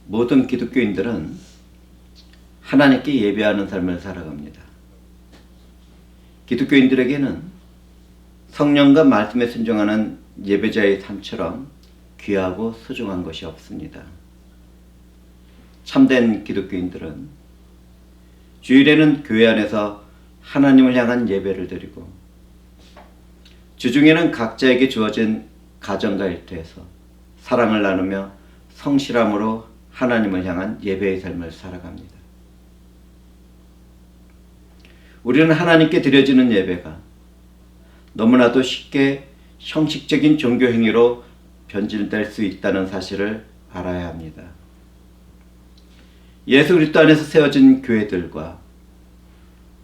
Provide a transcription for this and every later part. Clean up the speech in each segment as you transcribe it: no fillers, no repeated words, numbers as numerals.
모든 기독교인들은 하나님께 예배하는 삶을 살아갑니다. 기독교인들에게는 성령과 말씀에 순종하는 예배자의 삶처럼 귀하고 소중한 것이 없습니다. 참된 기독교인들은 주일에는 교회 안에서 하나님을 향한 예배를 드리고, 주중에는 각자에게 주어진 가정과 일터에서 사랑을 나누며 성실함으로 하나님을 향한 예배의 삶을 살아갑니다. 우리는 하나님께 드려지는 예배가 너무나도 쉽게 형식적인 종교 행위로 변질될 수 있다는 사실을 알아야 합니다. 예수 그리스도 안에서 세워진 교회들과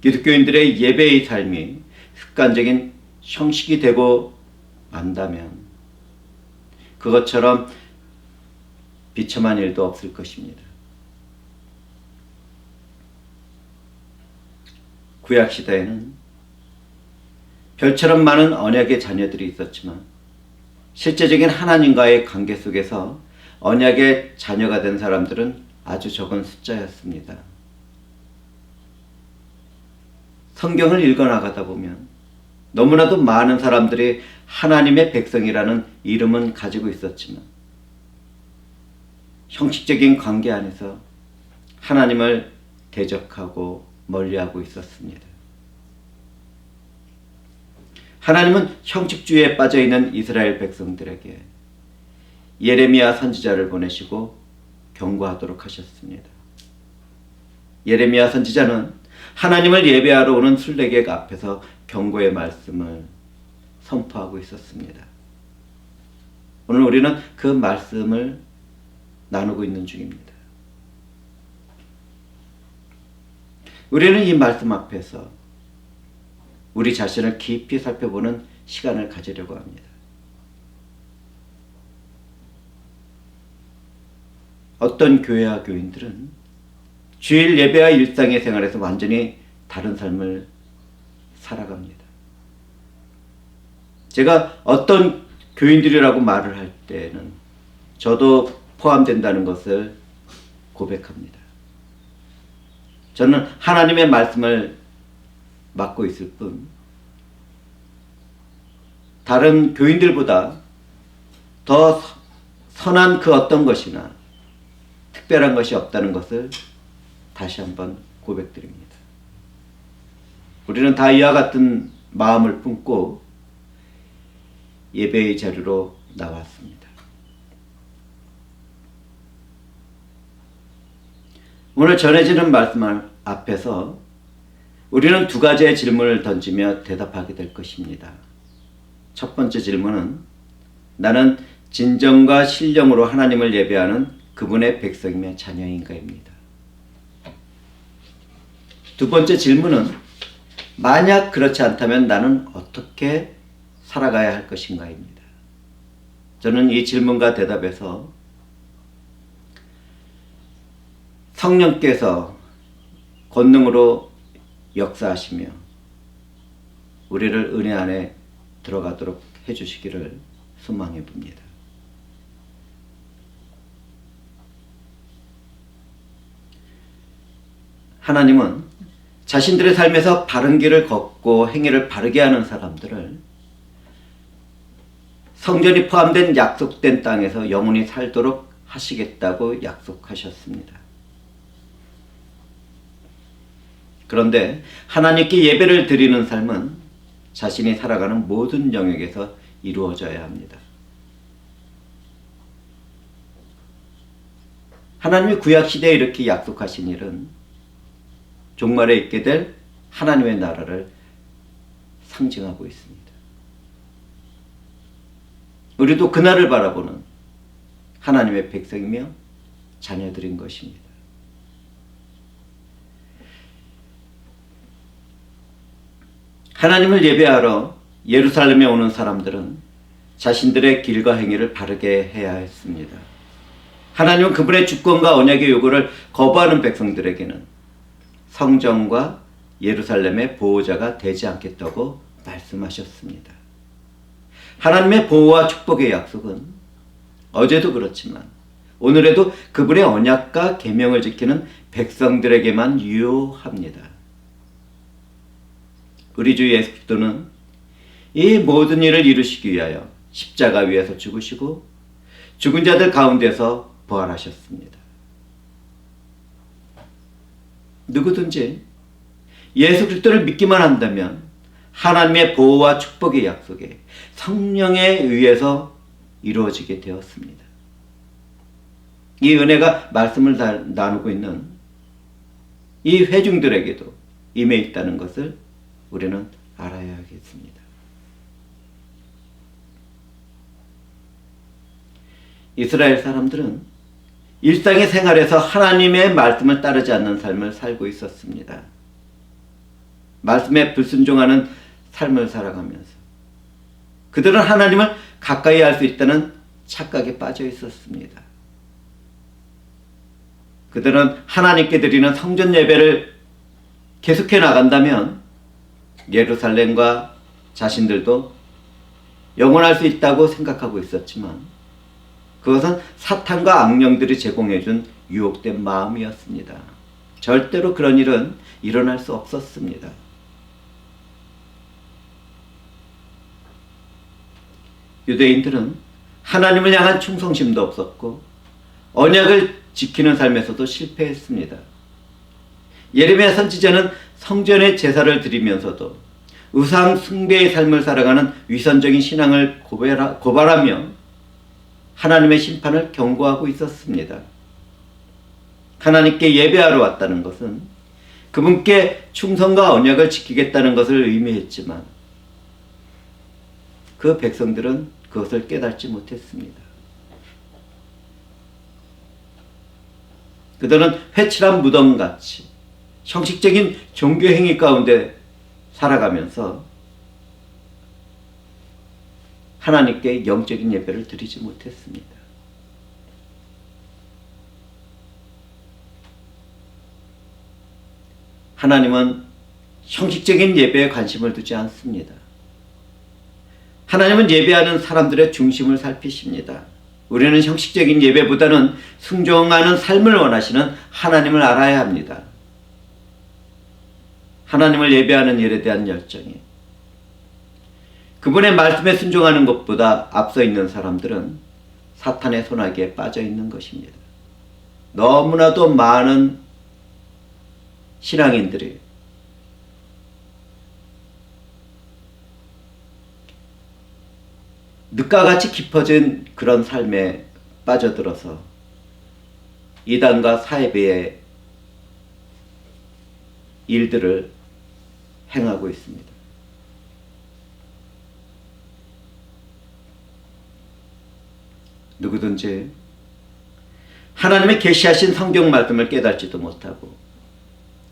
기독교인들의 예배의 삶이 습관적인 형식이 되고 만다면 그것처럼 비참한 일도 없을 것입니다. 구약시대에는 별처럼 많은 언약의 자녀들이 있었지만 실제적인 하나님과의 관계 속에서 언약의 자녀가 된 사람들은 아주 적은 숫자였습니다. 성경을 읽어나가다 보면 너무나도 많은 사람들이 하나님의 백성이라는 이름은 가지고 있었지만 형식적인 관계 안에서 하나님을 대적하고 멀리하고 있었습니다. 하나님은 형식주의에 빠져있는 이스라엘 백성들에게 예레미야 선지자를 보내시고 경고하도록 하셨습니다. 예레미야 선지자는 하나님을 예배하러 오는 순례객 앞에서 경고의 말씀을 선포하고 있었습니다. 오늘 우리는 그 말씀을 나누고 있는 중입니다. 우리는 이 말씀 앞에서 우리 자신을 깊이 살펴보는 시간을 가지려고 합니다. 어떤 교회와 교인들은 주일 예배와 일상의 생활에서 완전히 다른 삶을 살아갑니다. 제가 어떤 교인들이라고 말을 할 때는 저도 포함된다는 것을 고백합니다. 저는 하나님의 말씀을 맡고 있을 뿐 다른 교인들보다 더 선한 그 어떤 것이나 특별한 것이 없다는 것을 다시 한번 고백드립니다. 우리는 다 이와 같은 마음을 품고 예배의 자리로 나왔습니다. 오늘 전해지는 말씀 앞에서 우리는 두 가지의 질문을 던지며 대답하게 될 것입니다. 첫 번째 질문은 나는 진정과 신령으로 하나님을 예배하는 그분의 백성이며 자녀인가입니다. 두 번째 질문은 만약 그렇지 않다면 나는 어떻게 살아가야 할 것인가입니다. 저는 이 질문과 대답에서 성령께서 권능으로 역사하시며 우리를 은혜 안에 들어가도록 해주시기를 소망해 봅니다. 하나님은 자신들의 삶에서 바른 길을 걷고 행위를 바르게 하는 사람들을 성전이 포함된 약속된 땅에서 영원히 살도록 하시겠다고 약속하셨습니다. 그런데 하나님께 예배를 드리는 삶은 자신이 살아가는 모든 영역에서 이루어져야 합니다. 하나님이 구약시대에 이렇게 약속하신 일은 종말에 있게 될 하나님의 나라를 상징하고 있습니다. 우리도 그날을 바라보는 하나님의 백성이며 자녀들인 것입니다. 하나님을 예배하러 예루살렘에 오는 사람들은 자신들의 길과 행위를 바르게 해야 했습니다. 하나님은 그분의 주권과 언약의 요구를 거부하는 백성들에게는 성전과 예루살렘의 보호자가 되지 않겠다고 말씀하셨습니다. 하나님의 보호와 축복의 약속은 어제도 그렇지만 오늘에도 그분의 언약과 계명을 지키는 백성들에게만 유효합니다. 우리 주 예수 그리스도는 이 모든 일을 이루시기 위하여 십자가 위에서 죽으시고 죽은 자들 가운데서 부활하셨습니다. 누구든지 예수 그리스도를 믿기만 한다면 하나님의 보호와 축복의 약속이 성령에 의해서 이루어지게 되었습니다. 이 은혜가 말씀을 나누고 있는 이 회중들에게도 임해 있다는 것을 우리는 알아야 하겠습니다. 이스라엘 사람들은 일상의 생활에서 하나님의 말씀을 따르지 않는 삶을 살고 있었습니다. 말씀에 불순종하는 삶을 살아가면서 그들은 하나님을 가까이 할 수 있다는 착각에 빠져 있었습니다. 그들은 하나님께 드리는 성전 예배를 계속해 나간다면 예루살렘과 자신들도 영원할 수 있다고 생각하고 있었지만 그것은 사탄과 악령들이 제공해준 유혹된 마음이었습니다. 절대로 그런 일은 일어날 수 없었습니다. 유대인들은 하나님을 향한 충성심도 없었고 언약을 지키는 삶에서도 실패했습니다. 예레미야 선지자는 성전의 제사를 드리면서도 우상 숭배의 삶을 살아가는 위선적인 신앙을 고발하며 하나님의 심판을 경고하고 있었습니다. 하나님께 예배하러 왔다는 것은 그분께 충성과 언약을 지키겠다는 것을 의미했지만 그 백성들은 그것을 깨닫지 못했습니다. 그들은 회칠한 무덤같이 형식적인 종교 행위 가운데 살아가면서 하나님께 영적인 예배를 드리지 못했습니다. 하나님은 형식적인 예배에 관심을 두지 않습니다. 하나님은 예배하는 사람들의 중심을 살피십니다. 우리는 형식적인 예배보다는 순종하는 삶을 원하시는 하나님을 알아야 합니다. 하나님을 예배하는 일에 대한 열정이 그분의 말씀에 순종하는 것보다 앞서 있는 사람들은 사탄의 손아귀에 빠져 있는 것입니다. 너무나도 많은 신앙인들이 늪과 같이 깊어진 그런 삶에 빠져들어서 이단과 사이비의 일들을 행하고 있습니다. 누구든지 하나님의 계시하신 성경 말씀을 깨닫지도 못하고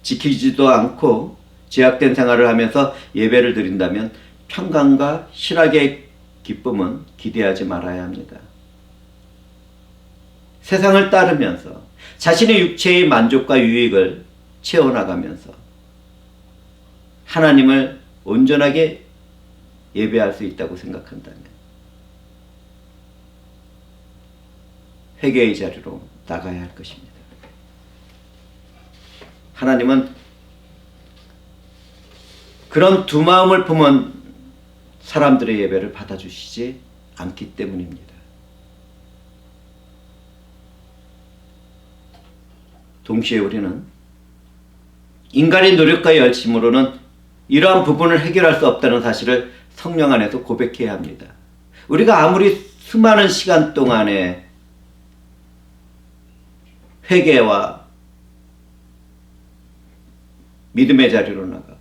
지키지도 않고 제약된 생활을 하면서 예배를 드린다면 평강과 실학의 기쁨은 기대하지 말아야 합니다. 세상을 따르면서 자신의 육체의 만족과 유익을 채워나가면서 하나님을 온전하게 예배할 수 있다고 생각한다면 회개의 자리로 나가야 할 것입니다. 하나님은 그런 두 마음을 품은 사람들의 예배를 받아주시지 않기 때문입니다. 동시에 우리는 인간의 노력과 열심으로는 이러한 부분을 해결할 수 없다는 사실을 성령 안에서 고백해야 합니다. 우리가 아무리 수많은 시간 동안에 회개와 믿음의 자리로 나가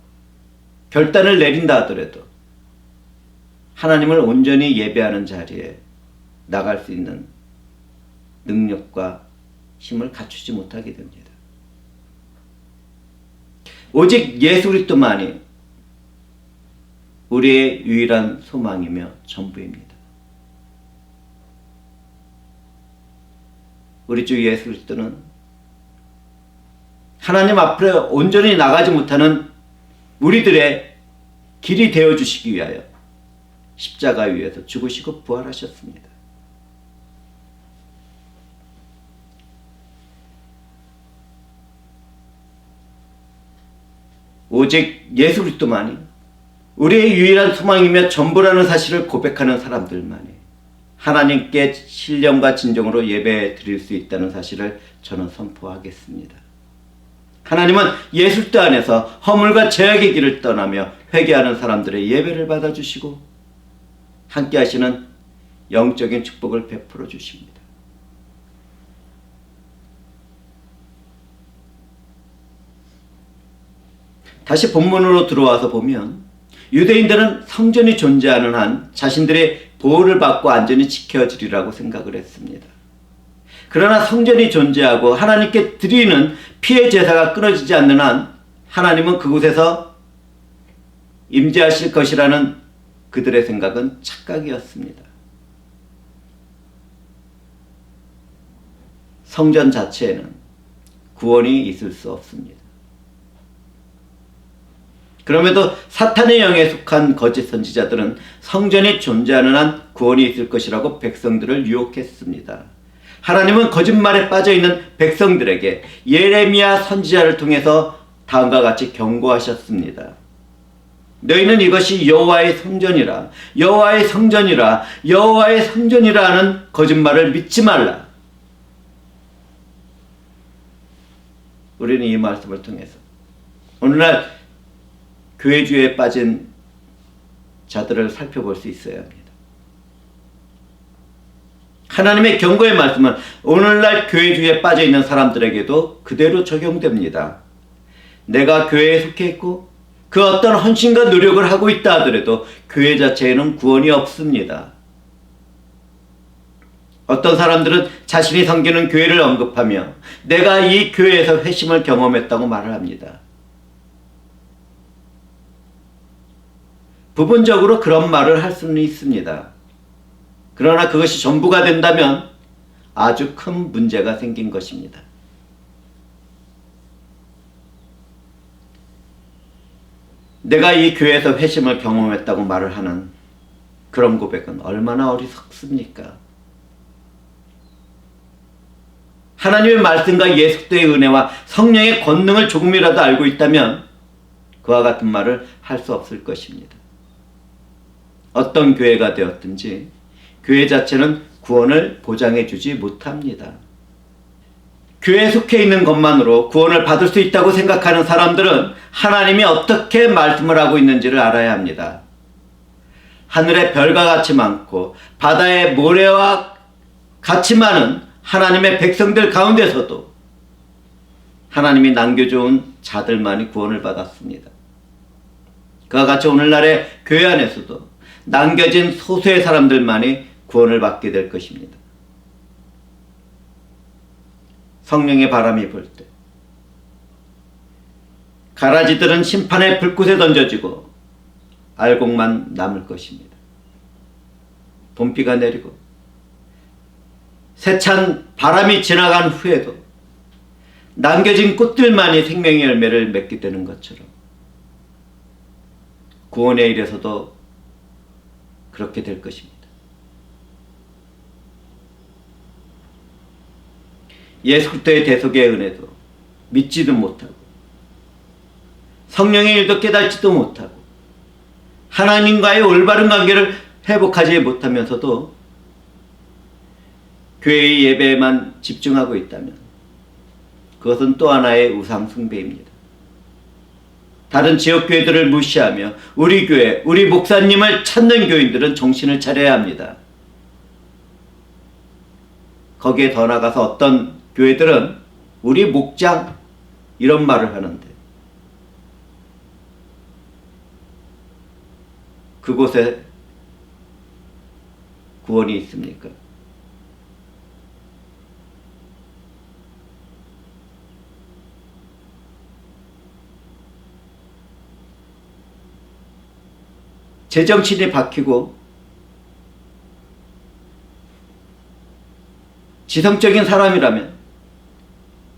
결단을 내린다 하더라도 하나님을 온전히 예배하는 자리에 나갈 수 있는 능력과 힘을 갖추지 못하게 됩니다. 오직 예수 그리스도만이 우리의 유일한 소망이며 전부입니다. 우리 주 예수 그리스도는 하나님 앞에 온전히 나가지 못하는 우리들의 길이 되어주시기 위하여 십자가 위에서 죽으시고 부활하셨습니다. 오직 예수 그리스도만이 우리의 유일한 소망이며 전부라는 사실을 고백하는 사람들만이 하나님께 신령과 진정으로 예배 드릴 수 있다는 사실을 저는 선포하겠습니다. 하나님은 예수 그리스도 안에서 허물과 죄악의 길을 떠나며 회개하는 사람들의 예배를 받아주시고 함께 하시는 영적인 축복을 베풀어 주십니다. 다시 본문으로 들어와서 보면 유대인들은 성전이 존재하는 한 자신들의 보호를 받고 안전히 지켜지리라고 생각을 했습니다. 그러나 성전이 존재하고 하나님께 드리는 피의 제사가 끊어지지 않는 한 하나님은 그곳에서 임재하실 것이라는 그들의 생각은 착각이었습니다. 성전 자체에는 구원이 있을 수 없습니다. 그럼에도 사탄의 영에 속한 거짓 선지자들은 성전이 존재하는 한 구원이 있을 것이라고 백성들을 유혹했습니다. 하나님은 거짓말에 빠져있는 백성들에게 예레미야 선지자를 통해서 다음과 같이 경고하셨습니다. 너희는 이것이 여호와의 성전이라 여호와의 성전이라 여호와의 성전이라 하는 거짓말을 믿지 말라. 우리는 이 말씀을 통해서 오늘날 교회주의에 빠진 자들을 살펴볼 수 있어야 합니다. 하나님의 경고의 말씀은 오늘날 교회주의에 빠져있는 사람들에게도 그대로 적용됩니다. 내가 교회에 속해 있고 그 어떤 헌신과 노력을 하고 있다 하더라도 교회 자체에는 구원이 없습니다. 어떤 사람들은 자신이 섬기는 교회를 언급하며 내가 이 교회에서 회심을 경험했다고 말을 합니다. 부분적으로 그런 말을 할 수는 있습니다. 그러나 그것이 전부가 된다면 아주 큰 문제가 생긴 것입니다. 내가 이 교회에서 회심을 경험했다고 말을 하는 그런 고백은 얼마나 어리석습니까? 하나님의 말씀과 예수 그리스도의 은혜와 성령의 권능을 조금이라도 알고 있다면 그와 같은 말을 할 수 없을 것입니다. 어떤 교회가 되었든지 교회 자체는 구원을 보장해 주지 못합니다. 교회에 속해 있는 것만으로 구원을 받을 수 있다고 생각하는 사람들은 하나님이 어떻게 말씀을 하고 있는지를 알아야 합니다. 하늘의 별과 같이 많고 바다의 모래와 같이 많은 하나님의 백성들 가운데서도 하나님이 남겨준 자들만이 구원을 받았습니다. 그와 같이 오늘날의 교회 안에서도 남겨진 소수의 사람들만이 구원을 받게 될 것입니다. 성령의 바람이 불 때 가라지들은 심판의 불꽃에 던져지고 알곡만 남을 것입니다. 봄비가 내리고 세찬 바람이 지나간 후에도 남겨진 꽃들만이 생명의 열매를 맺게 되는 것처럼 구원의 일에서도 그렇게 될 것입니다. 예수 그리스도의 대속의 은혜도 믿지도 못하고 성령의 일도 깨닫지도 못하고 하나님과의 올바른 관계를 회복하지 못하면서도 교회의 예배에만 집중하고 있다면 그것은 또 하나의 우상 숭배입니다. 다른 지역교회들을 무시하며 우리 교회, 우리 목사님을 찾는 교인들은 정신을 차려야 합니다. 거기에 더 나가서 어떤 교회들은 우리 목장 이런 말을 하는데 그곳에 구원이 있습니까? 제정신이 박히고 지성적인 사람이라면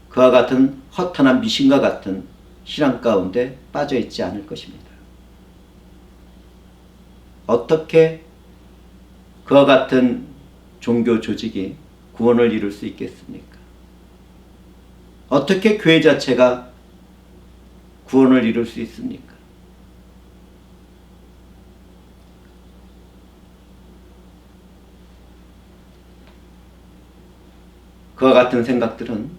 그와 같은 허탄한 미신과 같은 신앙 가운데 빠져있지 않을 것입니다. 어떻게 그와 같은 종교 조직이 구원을 이룰 수 있겠습니까? 어떻게 교회 자체가 구원을 이룰 수 있습니까? 그와 같은 생각들은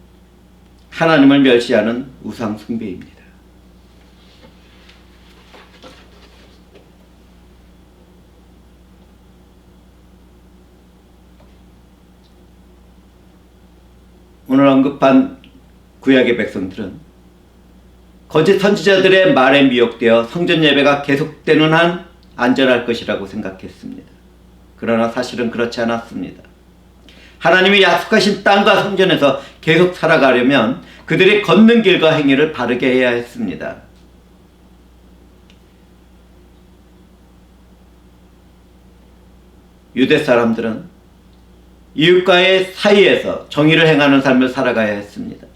하나님을 멸시하는 우상 숭배입니다. 오늘 언급한 구약의 백성들은 거짓 선지자들의 말에 미혹되어 성전 예배가 계속되는 한 안전할 것이라고 생각했습니다. 그러나 사실은 그렇지 않았습니다. 하나님이 약속하신 땅과 성전에서 계속 살아가려면 그들이 걷는 길과 행위를 바르게 해야 했습니다. 유대 사람들은 이웃과의 사이에서 정의를 행하는 삶을 살아가야 했습니다.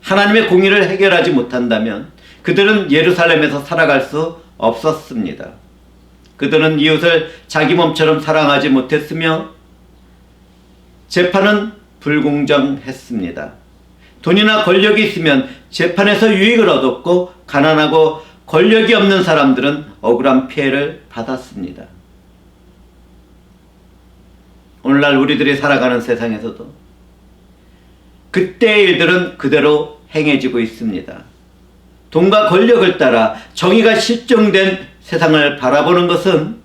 하나님의 공의를 해결하지 못한다면 그들은 예루살렘에서 살아갈 수 없었습니다. 그들은 이웃을 자기 몸처럼 사랑하지 못했으며 재판은 불공정했습니다. 돈이나 권력이 있으면 재판에서 유익을 얻었고 가난하고 권력이 없는 사람들은 억울한 피해를 받았습니다. 오늘날 우리들이 살아가는 세상에서도 그때의 일들은 그대로 행해지고 있습니다. 돈과 권력을 따라 정의가 실종된 세상을 바라보는 것은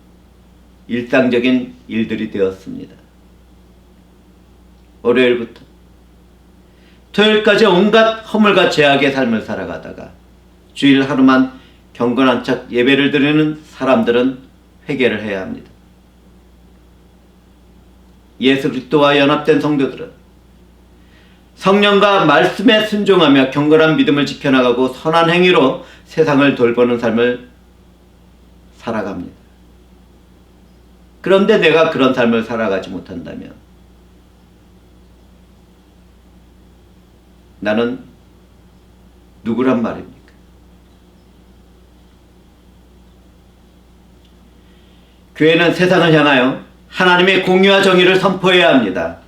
일상적인 일들이 되었습니다. 월요일부터 토요일까지 온갖 허물과 죄악의 삶을 살아가다가 주일 하루만 경건한 척 예배를 드리는 사람들은 회개를 해야 합니다. 예수 그리스도와 연합된 성도들은 성령과 말씀에 순종하며 경건한 믿음을 지켜나가고 선한 행위로 세상을 돌보는 삶을 살아갑니다. 그런데 내가 그런 삶을 살아가지 못한다면 나는 누구란 말입니까? 교회는 세상을 향하여 하나님의 공의와 정의를 선포해야 합니다.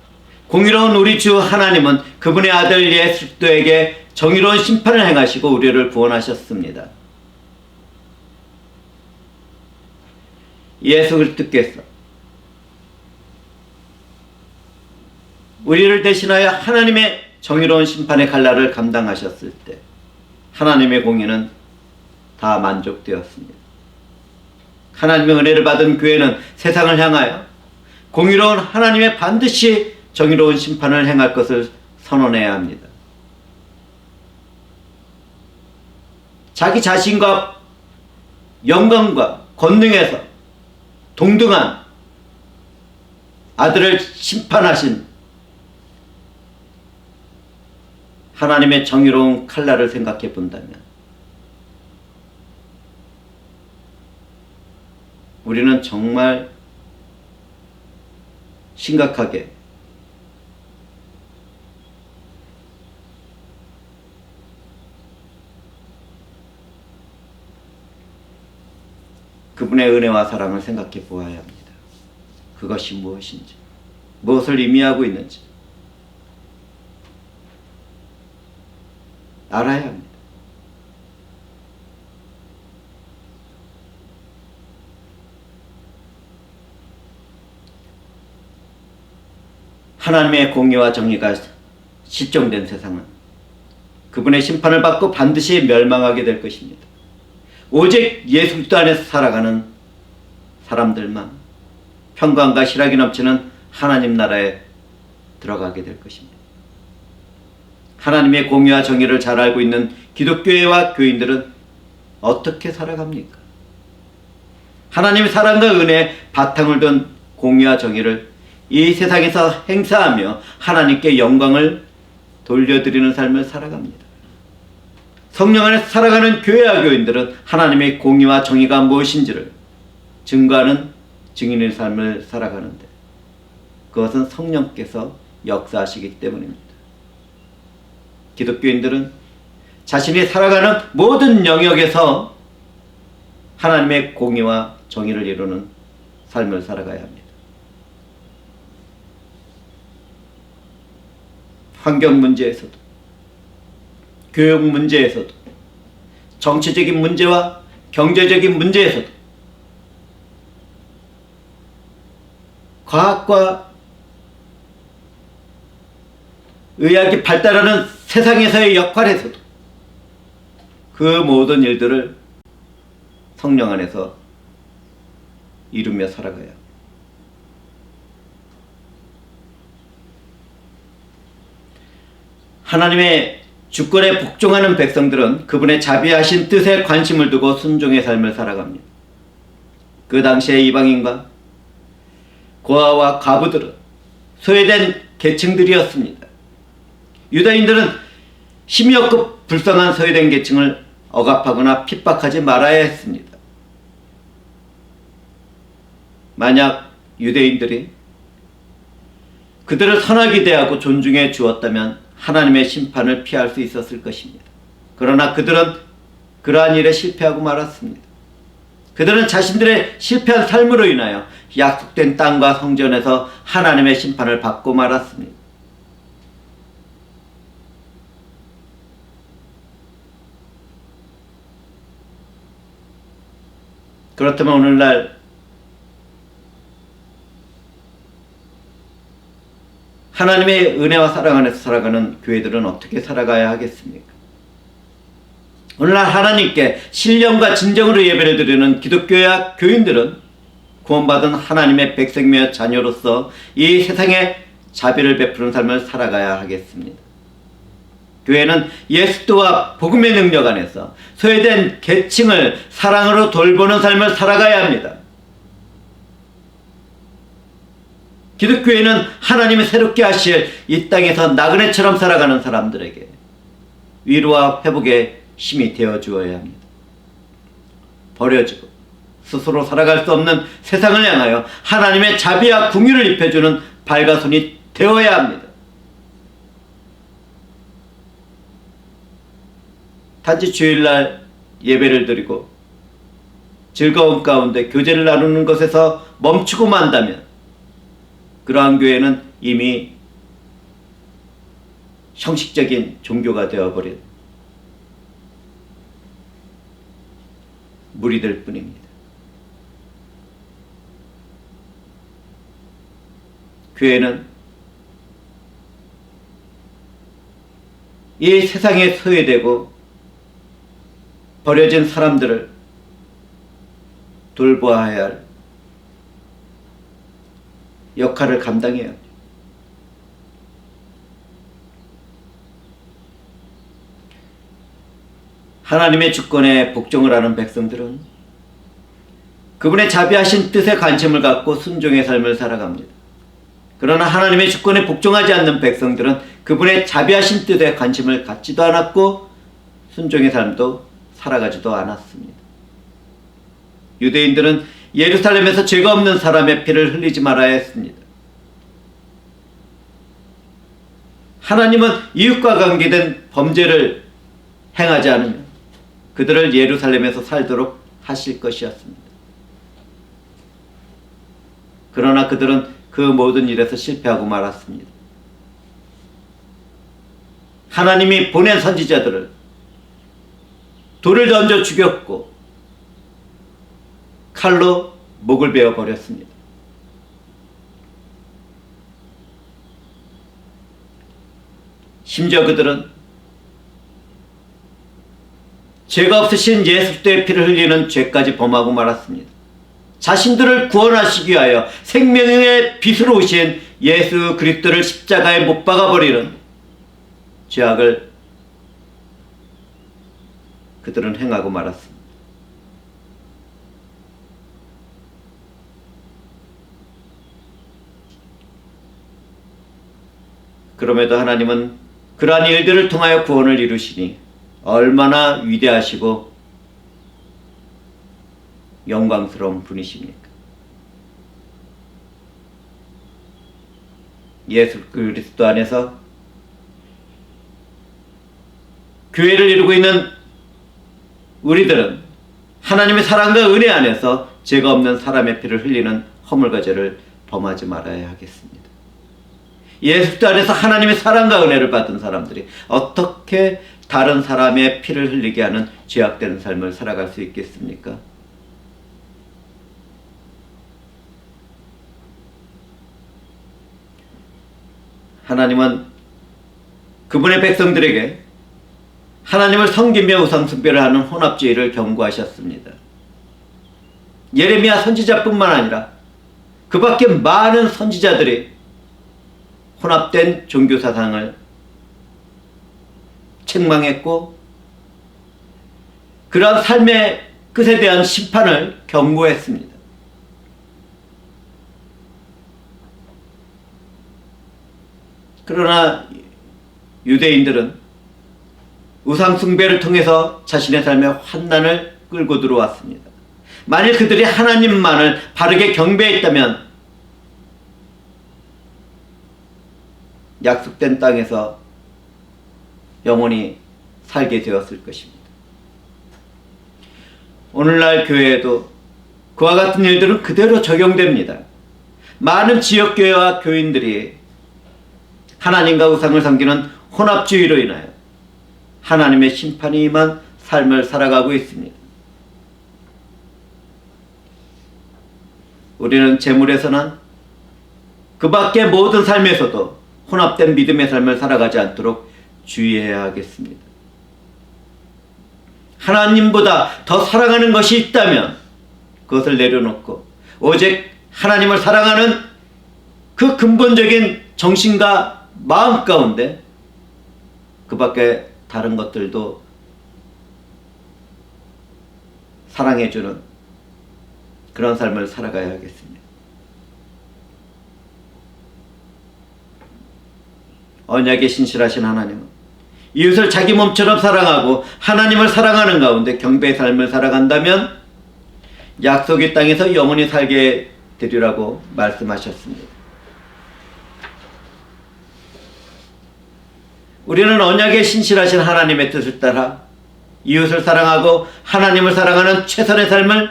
공의로운 우리 주 하나님은 그분의 아들 예수 그리스도에게 정의로운 심판을 행하시고 우리를 구원하셨습니다. 예수 그리스도께서 우리를 대신하여 하나님의 정의로운 심판의 칼날을 감당하셨을 때 하나님의 공의는 다 만족되었습니다. 하나님의 은혜를 받은 교회는 세상을 향하여 공의로운 하나님의 반드시 정의로운 심판을 행할 것을 선언해야 합니다. 자기 자신과 영광과 권능에서 동등한 아들을 심판하신 하나님의 정의로운 칼날을 생각해 본다면 우리는 정말 심각하게 그분의 은혜와 사랑을 생각해 보아야 합니다. 그것이 무엇인지, 무엇을 의미하고 있는지 알아야 합니다. 하나님의 공의와 정의가 실종된 세상은 그분의 심판을 받고 반드시 멸망하게 될 것입니다. 오직 예수 그리스도 안에서 살아가는 사람들만 평강과 희락이 넘치는 하나님 나라에 들어가게 될 것입니다. 하나님의 공의와 정의를 잘 알고 있는 기독교회와 교인들은 어떻게 살아갑니까? 하나님의 사랑과 은혜에 바탕을 둔 공의와 정의를 이 세상에서 행사하며 하나님께 영광을 돌려드리는 삶을 살아갑니다. 성령 안에서 살아가는 교회와 교인들은 하나님의 공의와 정의가 무엇인지를 증거하는 증인의 삶을 살아가는데 그것은 성령께서 역사하시기 때문입니다. 기독교인들은 자신이 살아가는 모든 영역에서 하나님의 공의와 정의를 이루는 삶을 살아가야 합니다. 환경 문제에서도 교육 문제에서도 정치적인 문제와 경제적인 문제에서도 과학과 의학이 발달하는 세상에서의 역할에서도 그 모든 일들을 성령 안에서 이루며 살아가야 합니다. 하나님의 주권에 복종하는 백성들은 그분의 자비하신 뜻에 관심을 두고 순종의 삶을 살아갑니다. 그 당시의 이방인과 고아와 과부들은 소외된 계층들이었습니다. 유다인들은 힘이 없고 불쌍한 소외된 계층을 억압하거나 핍박하지 말아야 했습니다. 만약 유대인들이 그들을 선하게 대하고 존중해 주었다면 하나님의 심판을 피할 수 있었을 것입니다. 그러나 그들은 그러한 일에 실패하고 말았습니다. 그들은 자신들의 실패한 삶으로 인하여 약속된 땅과 성전에서 하나님의 심판을 받고 말았습니다. 그렇다면 오늘날 하나님의 은혜와 사랑 안에서 살아가는 교회들은 어떻게 살아가야 하겠습니까? 오늘날 하나님께 신령과 진정으로 예배를 드리는 기독교와 교인들은 구원받은 하나님의 백성이며 자녀로서 이 세상에 자비를 베푸는 삶을 살아가야 하겠습니다. 교회는 예수도와 복음의 능력 안에서 소외된 계층을 사랑으로 돌보는 삶을 살아가야 합니다. 기독교회는 하나님이 새롭게 하실 이 땅에서 나그네처럼 살아가는 사람들에게 위로와 회복의 힘이 되어 주어야 합니다. 버려지고 스스로 살아갈 수 없는 세상을 향하여 하나님의 자비와 긍휼을 입혀주는 발가손이 되어야 합니다. 단지 주일날 예배를 드리고 즐거운 가운데 교제를 나누는 것에서 멈추고 만다면 그러한 교회는 이미 형식적인 종교가 되어버린 무리들 뿐입니다. 교회는 이 세상에 소외되고 버려진 사람들을 돌보아야 할 역할을 감당해야 합니다. 하나님의 주권에 복종을 하는 백성들은 그분의 자비하신 뜻에 관심을 갖고 순종의 삶을 살아갑니다. 그러나 하나님의 주권에 복종하지 않는 백성들은 그분의 자비하신 뜻에 관심을 갖지도 않았고 순종의 삶도 살아가지도 않았습니다. 유대인들은 예루살렘에서 죄가 없는 사람의 피를 흘리지 말아야 했습니다. 하나님은 이웃과 관계된 범죄를 행하지 않으면 그들을 예루살렘에서 살도록 하실 것이었습니다. 그러나 그들은 그 모든 일에서 실패하고 말았습니다. 하나님이 보낸 선지자들을 돌을 던져 죽였고 칼로 목을 베어 버렸습니다. 심지어 그들은 죄가 없으신 예수 그리스도의 피를 흘리는 죄까지 범하고 말았습니다. 자신들을 구원하시기 위하여 생명의 빛으로 오신 예수 그리스도를 십자가에 못 박아버리는 죄악을 그들은 행하고 말았습니다. 그럼에도 하나님은 그러한 일들을 통하여 구원을 이루시니 얼마나 위대하시고 영광스러운 분이십니까? 예수 그리스도 안에서 교회를 이루고 있는 우리들은 하나님의 사랑과 은혜 안에서 죄가 없는 사람의 피를 흘리는 허물과 죄를 범하지 말아야 하겠습니다. 예수 그리스도 안에서 하나님의 사랑과 은혜를 받은 사람들이 어떻게 다른 사람의 피를 흘리게 하는 죄악되는 삶을 살아갈 수 있겠습니까? 하나님은 그분의 백성들에게 하나님을 섬기며 우상숭배를 하는 혼합주의를 경고하셨습니다. 예레미야 선지자뿐만 아니라 그 밖에 많은 선지자들이 혼합된 종교사상을 책망했고 그러한 삶의 끝에 대한 심판을 경고했습니다. 그러나 유대인들은 우상숭배를 통해서 자신의 삶에 환난을 끌고 들어왔습니다. 만일 그들이 하나님만을 바르게 경배했다면 약속된 땅에서 영원히 살게 되었을 것입니다. 오늘날 교회에도 그와 같은 일들은 그대로 적용됩니다. 많은 지역교회와 교인들이 하나님과 우상을 섬기는 혼합주의로 인하여 하나님의 심판이 임한 삶을 살아가고 있습니다. 우리는 재물에서나 그 밖의 모든 삶에서도 혼합된 믿음의 삶을 살아가지 않도록 주의해야 하겠습니다. 하나님보다 더 사랑하는 것이 있다면 그것을 내려놓고 오직 하나님을 사랑하는 그 근본적인 정신과 마음 가운데 그 밖에 다른 것들도 사랑해주는 그런 삶을 살아가야 하겠습니다. 언약에 신실하신 하나님은 이웃을 자기 몸처럼 사랑하고 하나님을 사랑하는 가운데 경배의 삶을 살아간다면 약속의 땅에서 영원히 살게 되리라고 말씀하셨습니다. 우리는 언약에 신실하신 하나님의 뜻을 따라 이웃을 사랑하고 하나님을 사랑하는 최선의 삶을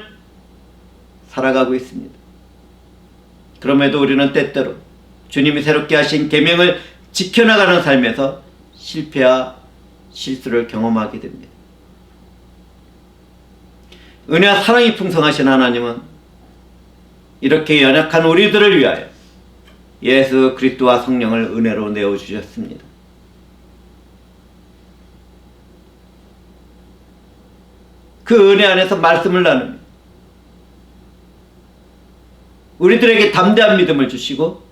살아가고 있습니다. 그럼에도 우리는 때때로 주님이 새롭게 하신 계명을 지켜나가는 삶에서 실패와 실수를 경험하게 됩니다. 은혜와 사랑이 풍성하신 하나님은 이렇게 연약한 우리들을 위하여 예수 그리스도와 성령을 은혜로 내어주셨습니다. 그 은혜 안에서 말씀을 나누며 우리들에게 담대한 믿음을 주시고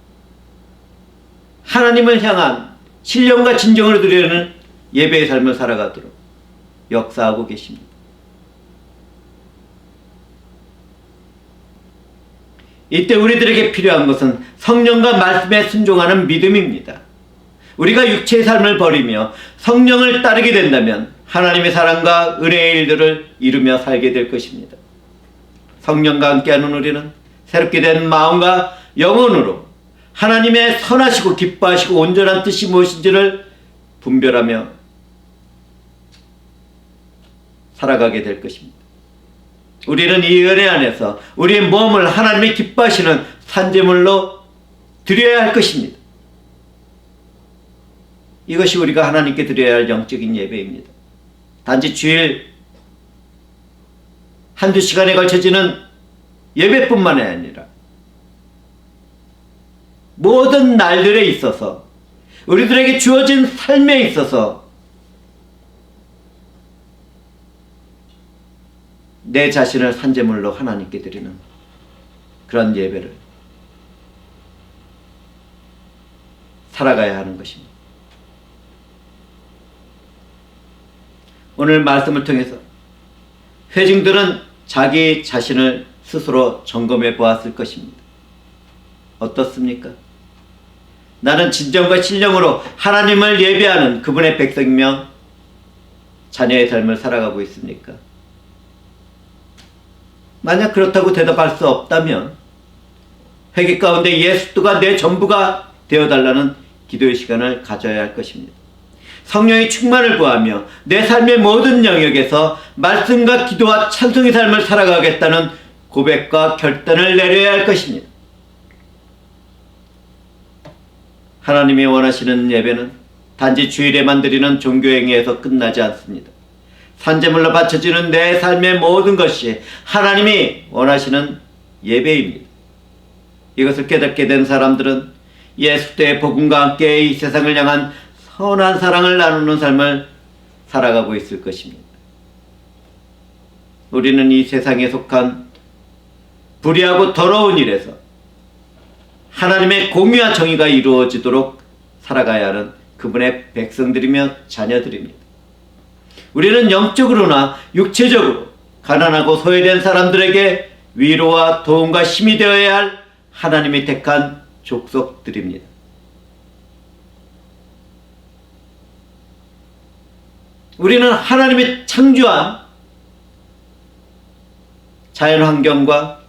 하나님을 향한 신령과 진정을 드리는 예배의 삶을 살아가도록 역사하고 계십니다. 이때 우리들에게 필요한 것은 성령과 말씀에 순종하는 믿음입니다. 우리가 육체의 삶을 버리며 성령을 따르게 된다면 하나님의 사랑과 은혜의 일들을 이루며 살게 될 것입니다. 성령과 함께하는 우리는 새롭게 된 마음과 영혼으로 하나님의 선하시고 기뻐하시고 온전한 뜻이 무엇인지를 분별하며 살아가게 될 것입니다. 우리는 이 은혜 안에서 우리의 몸을 하나님이 기뻐하시는 산제물로 드려야 할 것입니다. 이것이 우리가 하나님께 드려야 할 영적인 예배입니다. 단지 주일 한두 시간에 걸쳐지는 예배뿐만 아니라 모든 날들에 있어서 우리들에게 주어진 삶에 있어서 내 자신을 산제물로 하나님께 드리는 그런 예배를 살아가야 하는 것입니다. 오늘 말씀을 통해서 회중들은 자기 자신을 스스로 점검해 보았을 것입니다. 어떻습니까? 나는 진정과 신령으로 하나님을 예배하는 그분의 백성이며 자녀의 삶을 살아가고 있습니까? 만약 그렇다고 대답할 수 없다면 회개 가운데 예수가 내 전부가 되어달라는 기도의 시간을 가져야 할 것입니다. 성령의 충만을 구하며 내 삶의 모든 영역에서 말씀과 기도와 찬송의 삶을 살아가겠다는 고백과 결단을 내려야 할 것입니다. 하나님이 원하시는 예배는 단지 주일에만 드리는 종교행위에서 끝나지 않습니다. 산제물로 바쳐지는 내 삶의 모든 것이 하나님이 원하시는 예배입니다. 이것을 깨닫게 된 사람들은 예수의 복음과 함께 이 세상을 향한 선한 사랑을 나누는 삶을 살아가고 있을 것입니다. 우리는 이 세상에 속한 불의하고 더러운 일에서 하나님의 공의와 정의가 이루어지도록 살아가야 하는 그분의 백성들이며 자녀들입니다. 우리는 영적으로나 육체적으로 가난하고 소외된 사람들에게 위로와 도움과 힘이 되어야 할 하나님이 택한 족속들입니다. 우리는 하나님이 창조한 자연환경과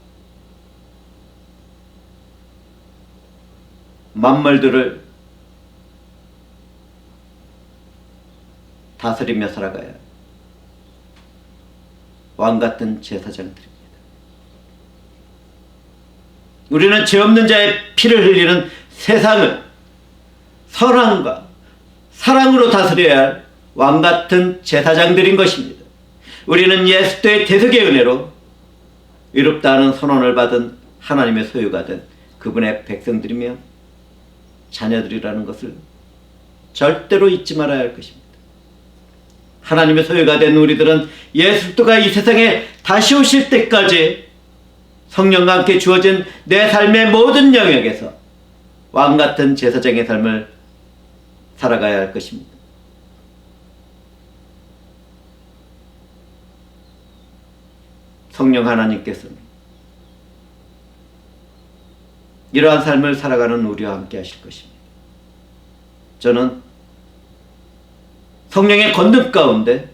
만물들을 다스리며 살아가야 왕같은 제사장들입니다. 우리는 죄 없는 자의 피를 흘리는 세상을 선함과 사랑으로 다스려야 할 왕같은 제사장들인 것입니다. 우리는 예수의 대속의 은혜로 의롭다는 선언을 받은 하나님의 소유가 된 그분의 백성들이며 자녀들이라는 것을 절대로 잊지 말아야 할 것입니다. 하나님의 소유가 된 우리들은 예수 그리스도가 이 세상에 다시 오실 때까지 성령과 함께 주어진 내 삶의 모든 영역에서 왕같은 제사장의 삶을 살아가야 할 것입니다. 성령 하나님께서는 이러한 삶을 살아가는 우리와 함께 하실 것입니다. 저는 성령의 권능 가운데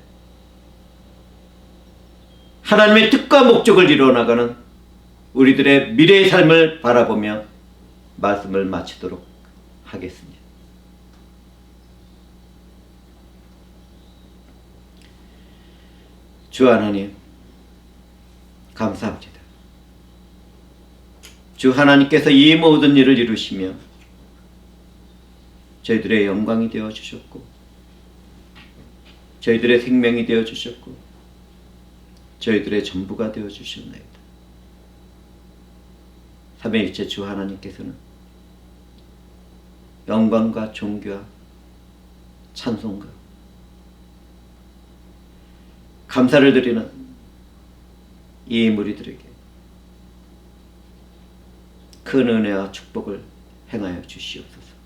하나님의 뜻과 목적을 이루어나가는 우리들의 미래의 삶을 바라보며 말씀을 마치도록 하겠습니다. 주 하나님 감사합니다. 주 하나님께서 이 모든 일을 이루시며 저희들의 영광이 되어 주셨고 저희들의 생명이 되어 주셨고 저희들의 전부가 되어 주셨나이다. 삼위일체 주 하나님께서는 영광과 존귀와 찬송과 감사를 드리는 이 무리들에게 큰 은혜와 축복을 행하여 주시옵소서.